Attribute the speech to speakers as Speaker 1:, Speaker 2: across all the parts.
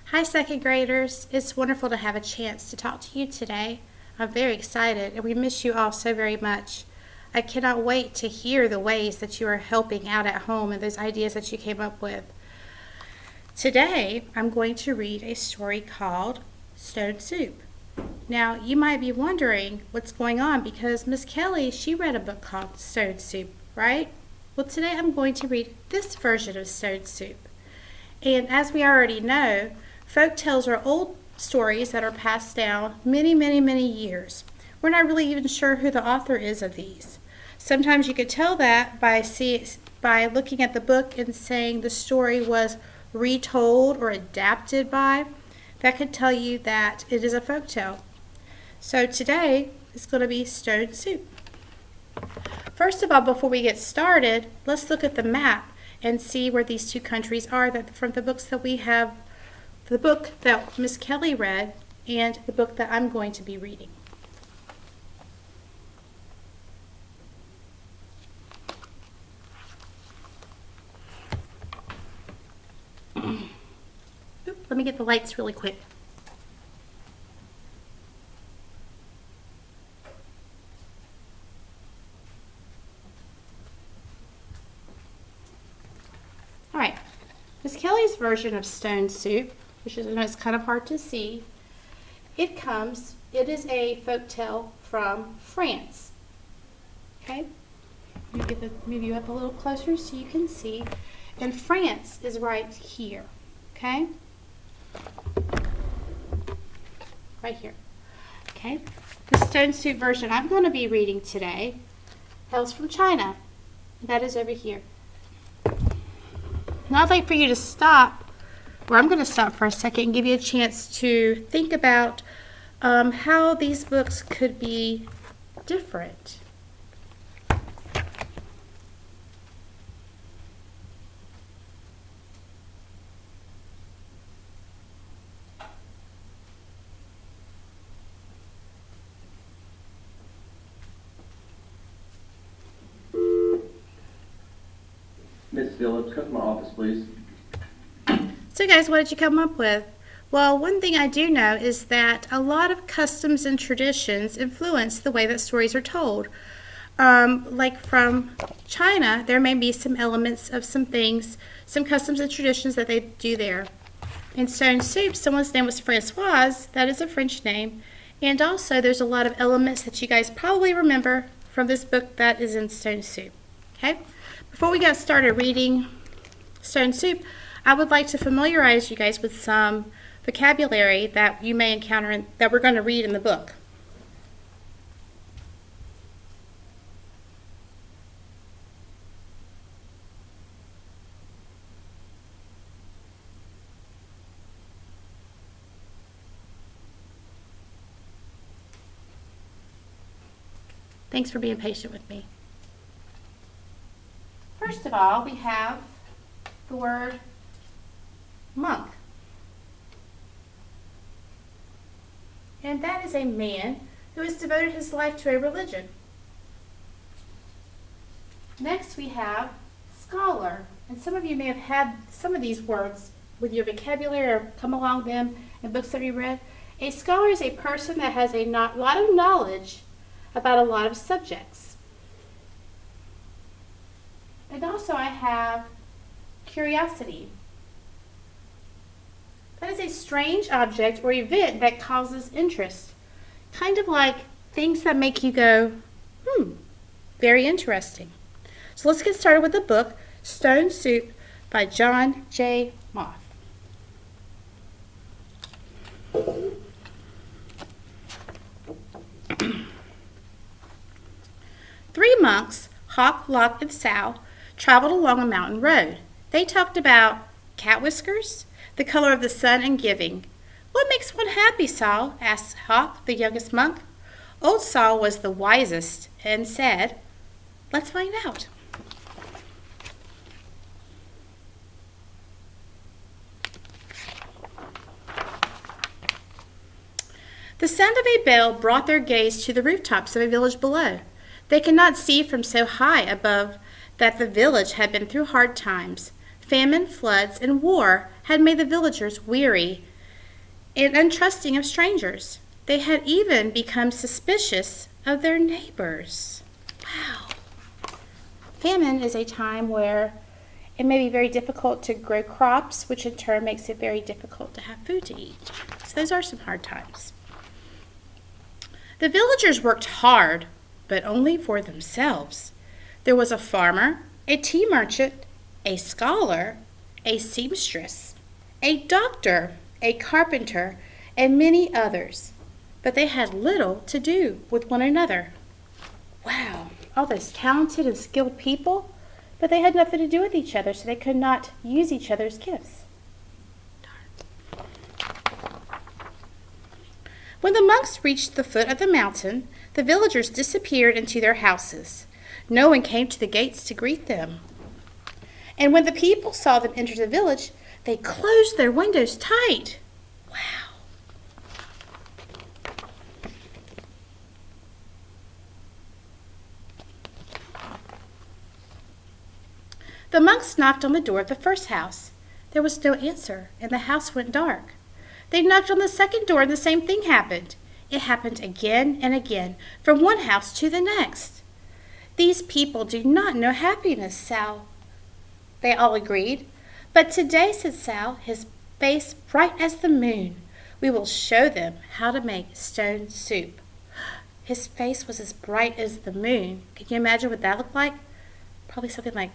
Speaker 1: Hi, second graders. It's wonderful to have a chance to talk to you today. I'm very excited, and we miss you all so very much. I cannot wait to hear the ways that you are helping out at home and those ideas that you came up with. Today, I'm going to read a story called Stone Soup. Now, you might be wondering what's going on because Miss Kelly, she read a book called Stone Soup, right? Well, today I'm going to read this version of Stone Soup. And as we already know, folk tales are old stories that are passed down many years. We're not really even sure who the author is of these. Sometimes you could tell that by looking at the book and saying the story was retold or adapted by. That could tell you that it is a folk tale. So today is going to be Stone Soup. First of all, before we get started, let's look at the map and see where these two countries are from the books that we have, the book that Miss Kelly read and the book that I'm going to be reading. Let me get the lights really quick. All right, Miss Kelly's version of Stone Soup, which is, it's kind of hard to see, it is a folk tale from France. Okay, let me move you up a little closer so you can see. And France is right here, okay? Right here, okay? The Stone Soup version I'm going to be reading today hails from China. That is over here. Now I'd like for you to stop, or I'm going to stop for a second and give you a chance to think about how these books could be different.
Speaker 2: Miss Phillips, come to my office, please.
Speaker 1: So guys, what did you come up with? Well, one thing I do know is that a lot of customs and traditions influence the way that stories are told. Like from China, there may be some elements of some things, some customs and traditions that they do there. In Stone Soup, someone's name was Francoise. That is a French name. And also, there's a lot of elements that you guys probably remember from this book that is in Stone Soup. Okay? Before we get started reading Stone Soup, I would like to familiarize you guys with some vocabulary that you may encounter that we're going to read in the book. Thanks for being patient with me. First of all, we have the word monk. And that is a man who has devoted his life to a religion. Next we have scholar. And some of you may have had some of these words with your vocabulary or come along them in books that you read. A scholar is a person that has a lot of knowledge about a lot of subjects. And also I have curiosity. That is a strange object or event that causes interest. Kind of like things that make you go, very interesting. So let's get started with the book, Stone Soup by John J. Moth. Three monks, Hawk, Lock, and Sow, traveled along a mountain road. They talked about cat whiskers, the color of the sun, and giving. What makes one happy, Saul? Asked Hawk, the youngest monk. Old Saul was the wisest and said, let's find out. The sound of a bell brought their gaze to the rooftops of a village below. They could not see from so high above that the village had been through hard times. Famine, floods, and war had made the villagers weary and untrusting of strangers. They had even become suspicious of their neighbors. Wow. Famine is a time where it may be very difficult to grow crops, which in turn makes it very difficult to have food to eat. So those are some hard times. The villagers worked hard, but only for themselves. There was a farmer, a tea merchant, a scholar, a seamstress, a doctor, a carpenter, and many others. But they had little to do with one another. Wow, all those talented and skilled people, but they had nothing to do with each other, so they could not use each other's gifts. When the monks reached the foot of the mountain, the villagers disappeared into their houses. No one came to the gates to greet them. And when the people saw them enter the village, they closed their windows tight. Wow. The monks knocked on the door of the first house. There was no answer, and the house went dark. They knocked on the second door, and the same thing happened. It happened again and again, from one house to the next. These people do not know happiness, Sal. They all agreed. But today, said Sal, his face bright as the moon, we will show them how to make stone soup. His face was as bright as the moon. Can you imagine what that looked like? Probably something like,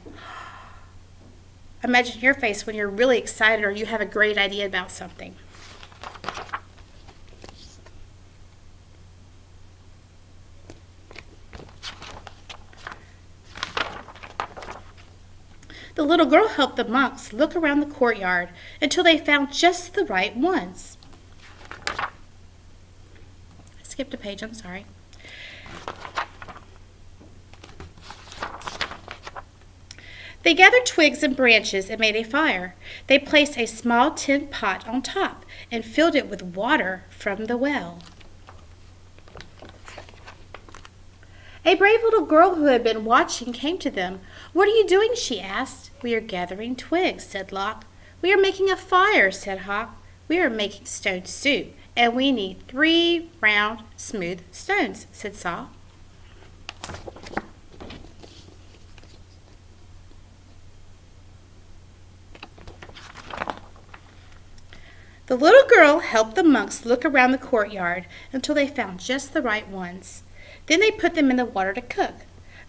Speaker 1: imagine your face when you're really excited or you have a great idea about something. The little girl helped the monks look around the courtyard until they found just the right ones. I skipped a page, I'm sorry. They gathered twigs and branches and made a fire. They placed a small tin pot on top and filled it with water from the well. A brave little girl who had been watching came to them. "What are you doing?" she asked. "We are gathering twigs," said Lock. "We are making a fire," said Hawk. "We are making stone soup, and we need 3 round, smooth stones," said Saw. The little girl helped the monks look around the courtyard until they found just the right ones. Then they put them in the water to cook.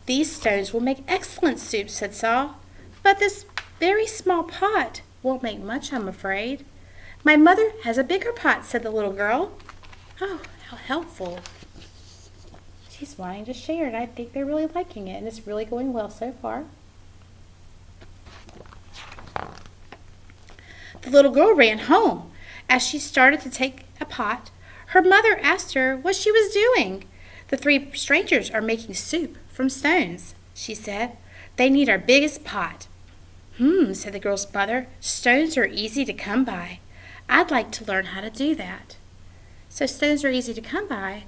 Speaker 1: "These stones will make excellent soup," said Saw. "But this very small pot won't make much, I'm afraid." "My mother has a bigger pot," said the little girl. Oh, how helpful. She's wanting to share, and I think they're really liking it, and it's really going well so far. The little girl ran home. As she started to take a pot, her mother asked her what she was doing. "The 3 strangers are making soup from stones," she said. "They need our biggest pot." Said the girl's mother. "Stones are easy to come by. I'd like to learn how to do that." So stones are easy to come by.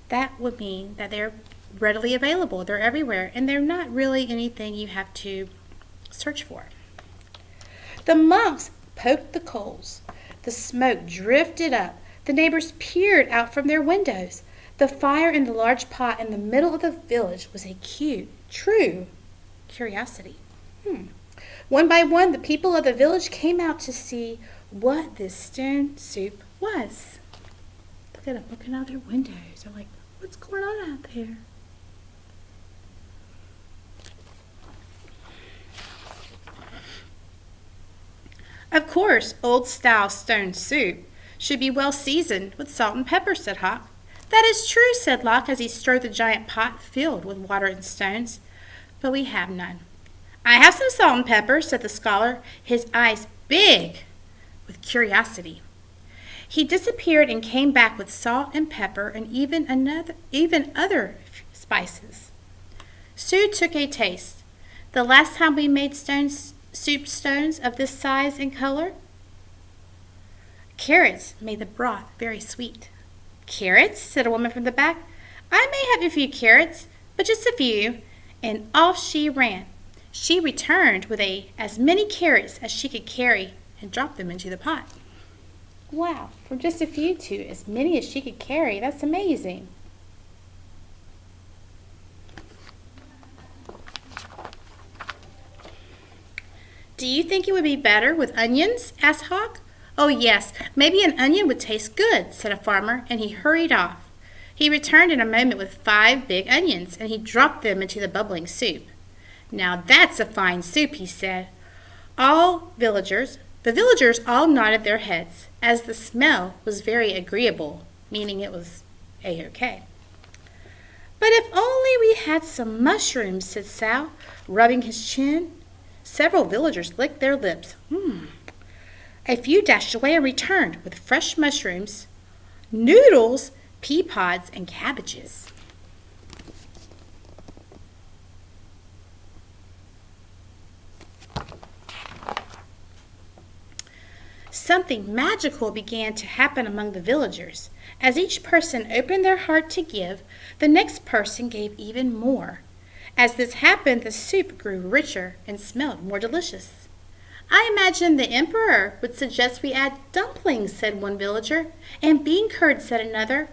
Speaker 1: That would mean that they're readily available. They're everywhere, and they're not really anything you have to search for. The monks poked the coals. The smoke drifted up. The neighbors peered out from their windows. The fire in the large pot in the middle of the village was a true curiosity. One by one, the people of the village came out to see what this stone soup was. Look at them looking out their windows. They're like, what's going on out there? "Of course, old-style stone soup should be well seasoned with salt and pepper," said Hawk. "That is true," said Lock as he stirred the giant pot filled with water and stones. "But we have none." "I have some salt and pepper," said the scholar, his eyes big with curiosity. He disappeared and came back with salt and pepper and even other spices. Sue took a taste. "The last time we made soup stones of this size and color, carrots made the broth very sweet." "Carrots?" said a woman from the back. "I may have a few carrots, but just a few." And off she ran. She returned with as many carrots as she could carry and dropped them into the pot. Wow, from just a few to as many as she could carry. That's amazing. Do you think it would be better with onions? Asked Hawk. Oh, yes, maybe an onion would taste good, said a farmer, and he hurried off. He returned in a moment with 5 big onions, and he dropped them into the bubbling soup. Now that's a fine soup, he said. The villagers all nodded their heads, as the smell was very agreeable, meaning it was A-OK. But if only we had some mushrooms, said Sal, rubbing his chin. Several villagers licked their lips. A few dashed away and returned with fresh mushrooms, noodles, pea pods, and cabbages. Something magical began to happen among the villagers. As each person opened their heart to give, the next person gave even more. As this happened, the soup grew richer and smelled more delicious. I imagine the emperor would suggest we add dumplings, said one villager, and bean curd, said another.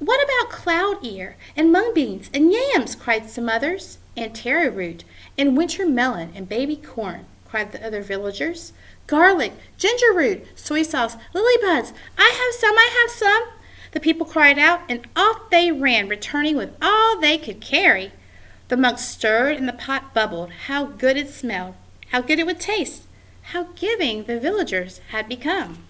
Speaker 1: What about cloud ear and mung beans and yams, cried some others, and taro root and winter melon and baby corn, cried the other villagers. Garlic, ginger root, soy sauce, lily buds. I have some. The people cried out, and off they ran, returning with all they could carry. The monks stirred, and the pot bubbled. How good it smelled! How good it would taste! How giving the villagers had become!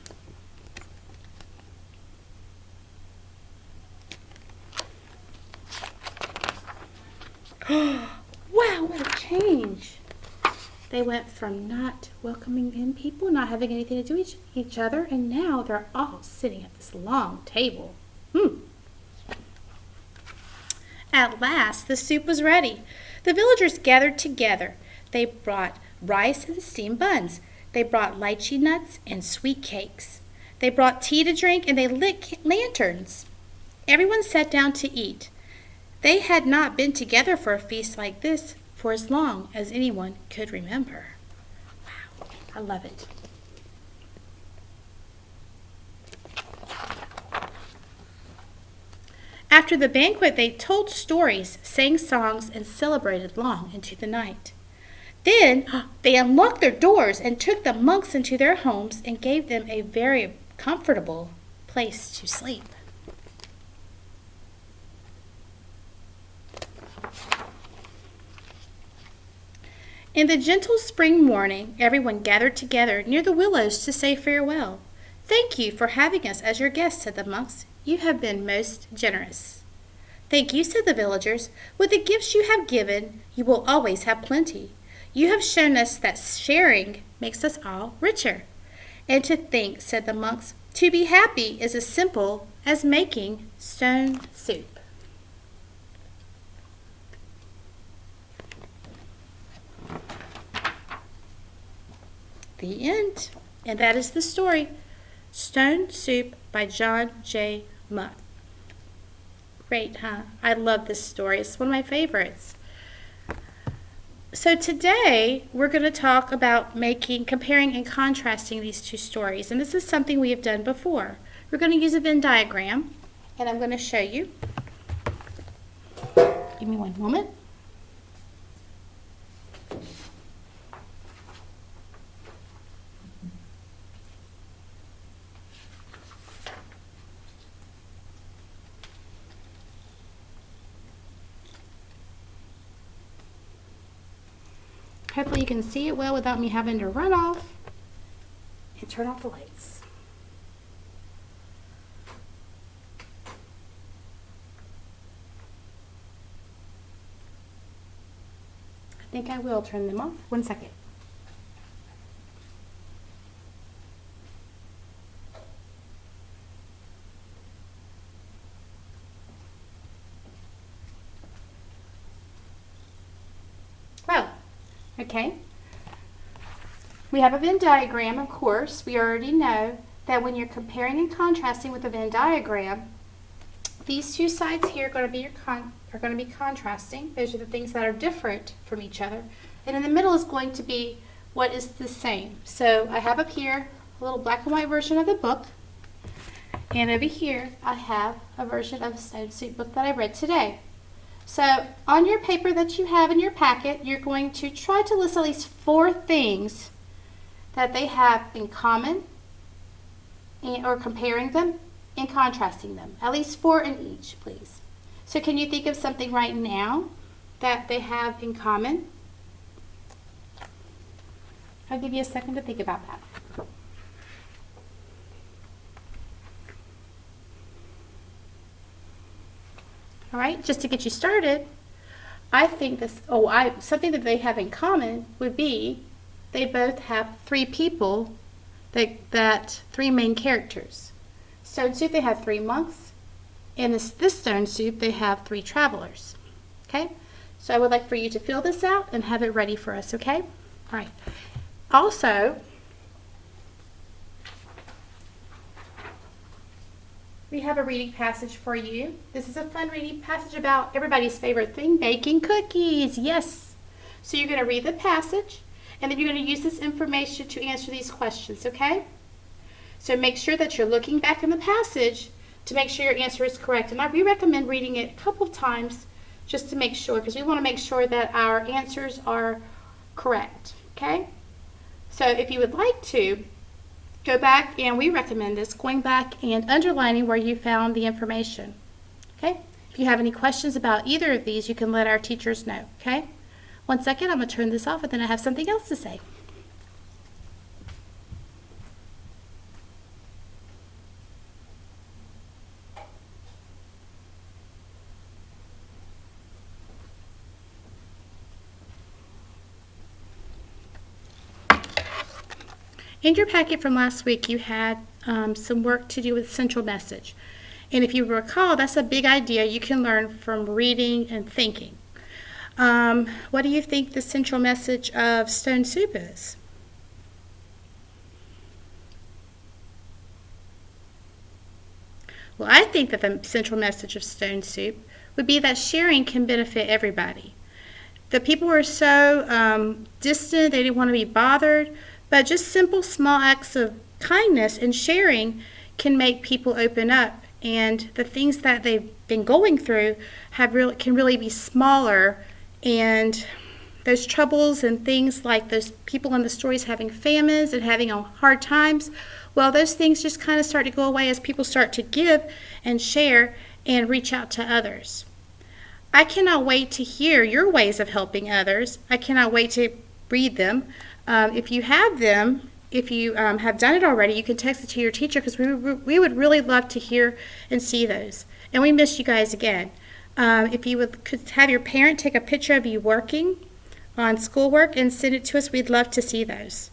Speaker 1: Wow, what a change! They went from not welcoming in people, not having anything to do with each other, and now they're all sitting at this long table. At last, the soup was ready. The villagers gathered together. They brought rice and steamed buns. They brought lychee nuts and sweet cakes. They brought tea to drink, and they lit lanterns. Everyone sat down to eat. They had not been together for a feast like this for as long as anyone could remember. Wow, I love it. After the banquet, they told stories, sang songs, and celebrated long into the night. Then they unlocked their doors and took the monks into their homes and gave them a very comfortable place to sleep. In the gentle spring morning, everyone gathered together near the willows to say farewell. Thank you for having us as your guests, said the monks. You have been most generous. Thank you, said the villagers. With the gifts you have given, you will always have plenty. You have shown us that sharing makes us all richer. And to think, said the monks, to be happy is as simple as making stone soup. The end. And that is the story. Stone Soup by John J. Muth. Great, huh? I love this story. It's one of my favorites. So today we're going to talk about comparing and contrasting these two stories. And this is something we have done before. We're going to use a Venn diagram, and I'm going to show you. Give me one moment. Hopefully you can see it well without me having to run off and turn off the lights. I think I will turn them off. 1 second. Okay, we have a Venn diagram, of course. We already know that when you're comparing and contrasting with a Venn diagram, these two sides here are going to be contrasting. Those are the things that are different from each other. And in the middle is going to be what is the same. So I have up here a little black and white version of the book. And over here, I have a version of the Stone Soup book that I read today. So on your paper that you have in your packet, you're going to try to list at least 4 things that they have in common, or comparing them and contrasting them. At least 4 in each, please. So can you think of something right now that they have in common? I'll give you a second to think about that. All right, just to get you started, I think something that they have in common would be they both have 3 people, that 3 main characters. Stone Soup, they have 3 monks. In this Stone Soup, they have 3 travelers. Okay, so I would like for you to fill this out and have it ready for us, okay? All right. Also, we have a reading passage for you. This is a fun reading passage about everybody's favorite thing, baking cookies. Yes. So you're going to read the passage, and then you're going to use this information to answer these questions, okay? So make sure that you're looking back in the passage to make sure your answer is correct. And we recommend reading it a couple of times just to make sure, because we want to make sure that our answers are correct, okay? So if you would like to, go back, and we recommend this, going back and underlining where you found the information, okay? If you have any questions about either of these, you can let our teachers know, okay? One second, I'm going to turn this off, and then I have something else to say. In your packet from last week, you had some work to do with central message. And if you recall, that's a big idea you can learn from reading and thinking. What do you think the central message of Stone Soup is? Well, I think that the central message of Stone Soup would be that sharing can benefit everybody. The people were so distant, they didn't want to be bothered, but just simple small acts of kindness and sharing can make people open up, and the things that they've been going through can really be smaller, and those troubles and things like those people in the stories having famines and having hard times, well, those things just kind of start to go away as people start to give and share and reach out to others. I cannot wait to hear your ways of helping others. I cannot wait to read them. If you have them, if you have done it already, you can text it to your teacher, because we would really love to hear and see those. And we miss you guys again. If you could have your parent take a picture of you working on schoolwork and send it to us, we'd love to see those.